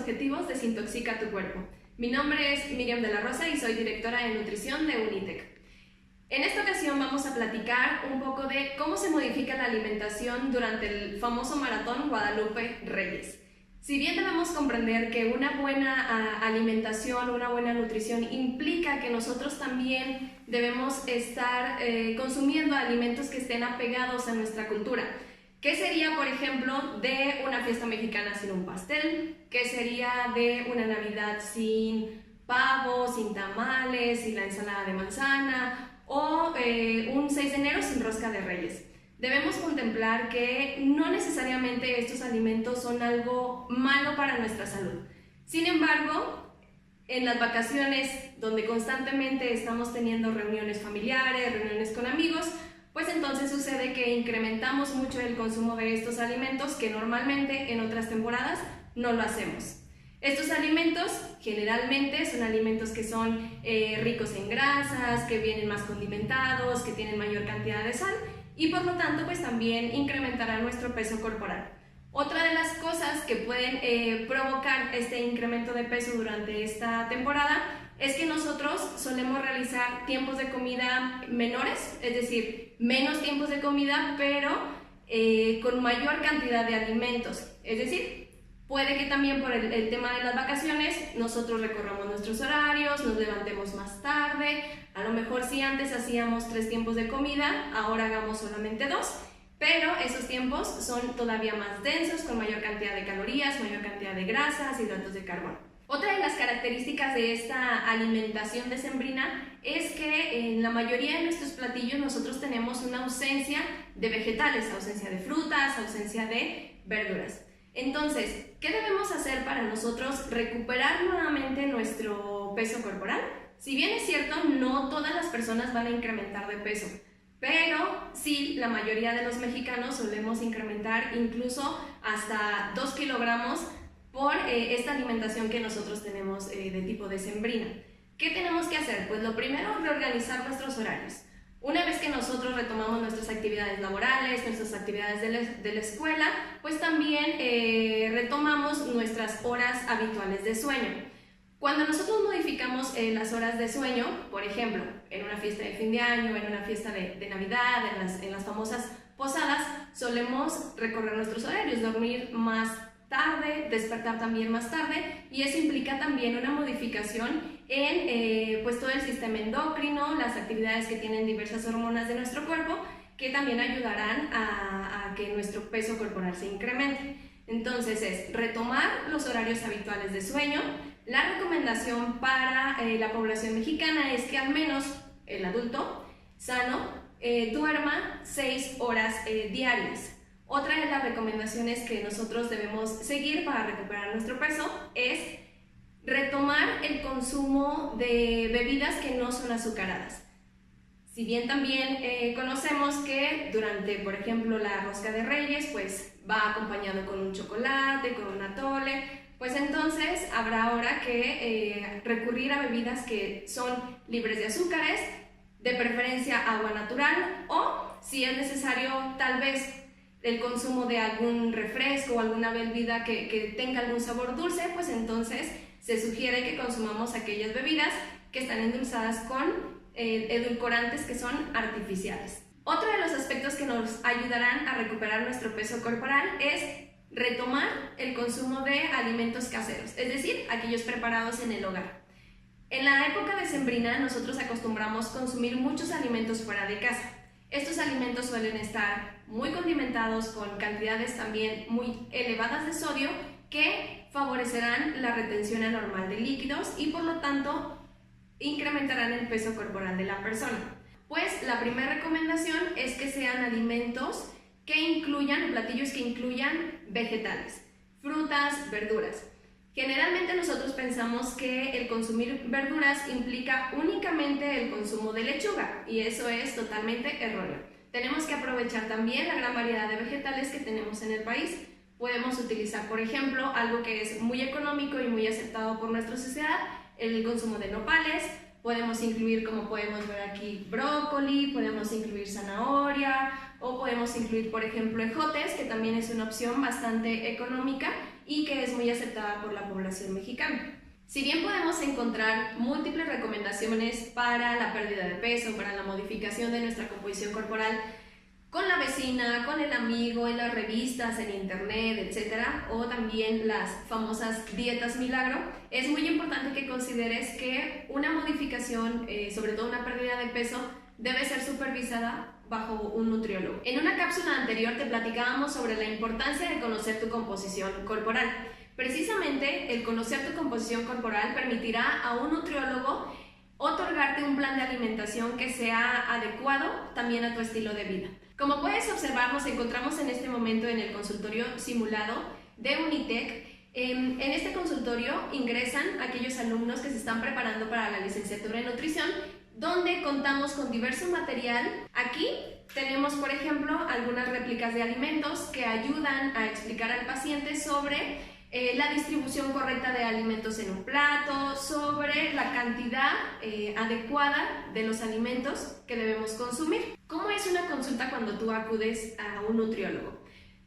objetivos, desintoxica tu cuerpo. Mi nombre es Miriam de la Rosa y soy directora de nutrición de Unitec. En esta ocasión vamos a platicar un poco de cómo se modifica la alimentación durante el famoso maratón Guadalupe Reyes. Si bien debemos comprender que una buena alimentación, una buena nutrición implica que nosotros también debemos estar consumiendo alimentos que estén apegados a nuestra cultura. ¿Qué sería, por ejemplo, de una fiesta mexicana sin un pastel? ¿Qué sería de una Navidad sin pavo, sin tamales, sin la ensalada de manzana? O un 6 de enero sin rosca de Reyes. Debemos contemplar que no necesariamente estos alimentos son algo malo para nuestra salud. Sin embargo, en las vacaciones, donde constantemente estamos teniendo reuniones familiares, reuniones con amigos, pues entonces sucede que incrementamos mucho el consumo de estos alimentos que normalmente en otras temporadas no lo hacemos. Estos alimentos generalmente son alimentos que son ricos en grasas, que vienen más condimentados, que tienen mayor cantidad de sal y por lo tanto pues también incrementará nuestro peso corporal. Otra de las cosas que pueden provocar este incremento de peso durante esta temporada es que nosotros solemos realizar tiempos de comida menores, es decir, menos tiempos de comida pero con mayor cantidad de alimentos, es decir, puede que también por el tema de las vacaciones nosotros recorramos nuestros horarios, nos levantemos más tarde, a lo mejor si antes hacíamos 3 tiempos de comida, ahora hagamos solamente 2, pero esos tiempos son todavía más densos, con mayor cantidad de calorías, mayor cantidad de grasas, hidratos de carbono. Otra de las características de esta alimentación decembrina es que en la mayoría de nuestros platillos nosotros tenemos una ausencia de vegetales, ausencia de frutas, ausencia de verduras. Entonces, ¿qué debemos hacer para nosotros recuperar nuevamente nuestro peso corporal? Si bien es cierto, no todas las personas van a incrementar de peso, pero sí, la mayoría de los mexicanos solemos incrementar incluso hasta 2 kilogramos por esta alimentación que nosotros tenemos de tipo decembrina. ¿Qué tenemos que hacer? Pues lo primero, reorganizar nuestros horarios. Una vez que nosotros retomamos nuestras actividades laborales, nuestras actividades de la escuela, pues también retomamos nuestras horas habituales de sueño. Cuando nosotros modificamos las horas de sueño, por ejemplo, en una fiesta de fin de año, en una fiesta de Navidad, en las famosas posadas, solemos recorrer nuestros horarios, dormir más tarde, despertar también más tarde, y eso implica también una modificación en pues todo el sistema endocrino, las actividades que tienen diversas hormonas de nuestro cuerpo que también ayudarán a que nuestro peso corporal se incremente. Entonces es retomar los horarios habituales de sueño. La recomendación para la población mexicana es que al menos el adulto sano duerma 6 horas diarias. Otra de las recomendaciones que nosotros debemos seguir para recuperar nuestro peso es retomar el consumo de bebidas que no son azucaradas. Si bien también conocemos que durante, por ejemplo, la rosca de Reyes, pues va acompañado con un chocolate, con un atole, pues entonces habrá ahora que recurrir a bebidas que son libres de azúcares, de preferencia agua natural, o si es necesario tal vez el consumo de algún refresco o alguna bebida que tenga algún sabor dulce, pues entonces se sugiere que consumamos aquellas bebidas que están endulzadas con edulcorantes que son artificiales. Otro de los aspectos que nos ayudarán a recuperar nuestro peso corporal es retomar el consumo de alimentos caseros, es decir, aquellos preparados en el hogar. En la época decembrina nosotros acostumbramos consumir muchos alimentos fuera de casa. Estos alimentos suelen estar muy condimentados con cantidades también muy elevadas de sodio que favorecerán la retención anormal de líquidos y por lo tanto incrementarán el peso corporal de la persona. Pues la primera recomendación es que sean alimentos que incluyan, platillos que incluyan vegetales, frutas, verduras. Generalmente nosotros pensamos que el consumir verduras implica únicamente el consumo de lechuga y eso es totalmente erróneo. Tenemos que aprovechar también la gran variedad de vegetales que tenemos en el país. Podemos utilizar, por ejemplo, algo que es muy económico y muy aceptado por nuestra sociedad, el consumo de nopales. Podemos incluir, como podemos ver aquí, brócoli, podemos incluir zanahoria o podemos incluir, por ejemplo, ejotes, que también es una opción bastante económica y que es muy aceptada por la población mexicana. Si bien podemos encontrar múltiples recomendaciones para la pérdida de peso, para la modificación de nuestra composición corporal, con la vecina, con el amigo, en las revistas, en internet, etc., o también las famosas dietas milagro, es muy importante que consideres que una modificación, sobre todo una pérdida de peso, debe ser supervisada bajo un nutriólogo. En una cápsula anterior te platicábamos sobre la importancia de conocer tu composición corporal. Precisamente el conocer tu composición corporal permitirá a un nutriólogo otorgarte un plan de alimentación que sea adecuado también a tu estilo de vida. Como puedes observar, nos encontramos en este momento en el consultorio simulado de Unitec. En este consultorio ingresan aquellos alumnos que se están preparando para la licenciatura en nutrición, donde contamos con diverso material. Aquí tenemos, por ejemplo, algunas réplicas de alimentos que ayudan a explicar al paciente sobre la distribución correcta de alimentos en un plato, sobre la cantidad adecuada de los alimentos que debemos consumir. ¿Cómo es una consulta cuando tú acudes a un nutriólogo?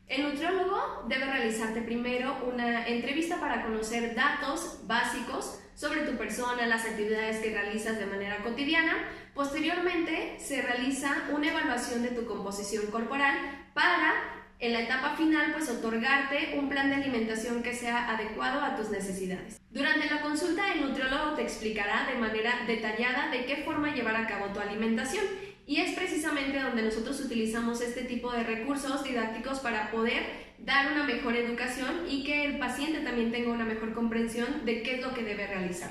El nutriólogo debe realizarte primero una entrevista para conocer datos básicos sobre tu persona, las actividades que realizas de manera cotidiana. Posteriormente se realiza una evaluación de tu composición corporal para, en la etapa final, pues otorgarte un plan de alimentación que sea adecuado a tus necesidades. Durante la consulta, el nutriólogo te explicará de manera detallada de qué forma llevar a cabo tu alimentación, y es precisamente donde nosotros utilizamos este tipo de recursos didácticos para poder dar una mejor educación y que el paciente también tenga una mejor comprensión de qué es lo que debe realizar.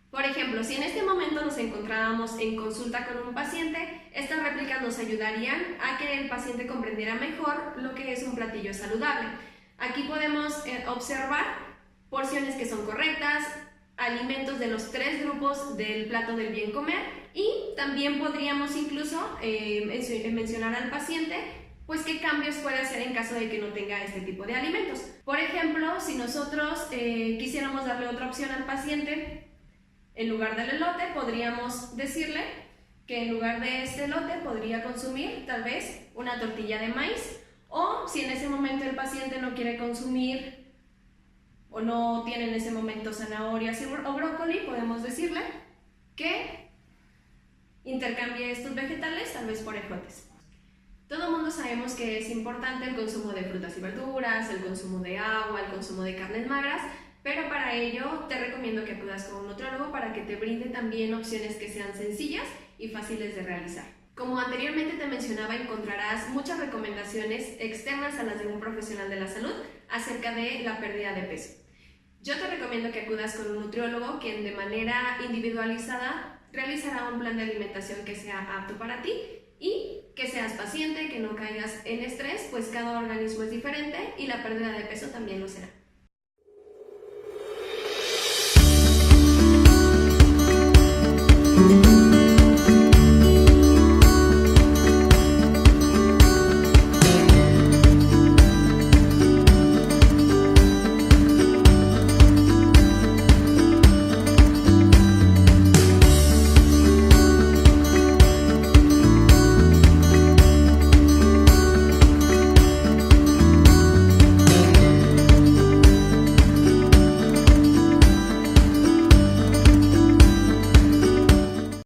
Por ejemplo, si en este momento nos encontrábamos en consulta con un paciente, estas réplicas nos ayudarían a que el paciente comprendiera mejor lo que es un platillo saludable. Aquí podemos observar porciones que son correctas, alimentos de los 3 grupos del plato del bien comer, y también podríamos incluso mencionar al paciente pues qué cambios puede hacer en caso de que no tenga este tipo de alimentos. Por ejemplo, si nosotros quisiéramos darle otra opción al paciente, en lugar del elote podríamos decirle que en lugar de este elote podría consumir tal vez una tortilla de maíz, o si en ese momento el paciente no quiere consumir o no tiene en ese momento zanahorias o brócoli, podemos decirle que intercambie estos vegetales tal vez por ejotes. Todo el mundo sabemos que es importante el consumo de frutas y verduras, el consumo de agua, el consumo de carnes magras, pero para ello te recomiendo que acudas con un nutriólogo para que te brinde también opciones que sean sencillas y fáciles de realizar. Como anteriormente te mencionaba, encontrarás muchas recomendaciones externas a las de un profesional de la salud acerca de la pérdida de peso. Yo te recomiendo que acudas con un nutriólogo quien de manera individualizada realizará un plan de alimentación que sea apto para ti y que seas paciente, que no caigas en estrés, pues cada organismo es diferente y la pérdida de peso también lo será.